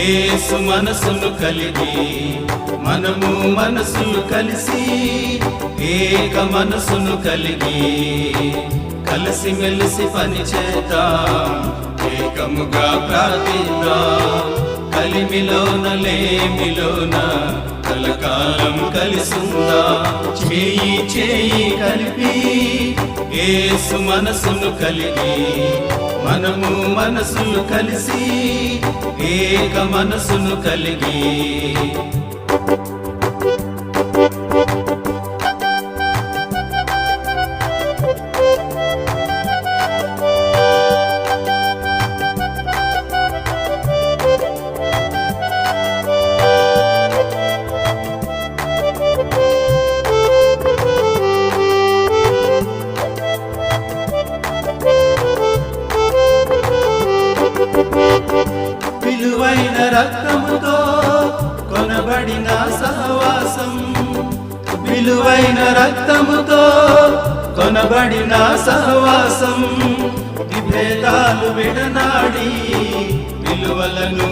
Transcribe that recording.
యేసు మనసును కలిగి మనము మనసులు కలిసి ఏక మనసును కలిగి కలిసి మెలిసి పని చేద్దాం, ఏకముగా ప్రార్థిద్దాం. కలిమిలోన లేమిలోన కలకాలం కలిసుందా, చేయి చేయి కలిపి యేసు మనసును కలిగి మనము మనసులు కలిసి ఏక మనసును కలిగి విలువైన రక్తముతో కొనబడిన సహవాసం, విలువైన రక్తముతో కొనబడిన సహవాసం, విభేదాలు విడనాడి విలువలను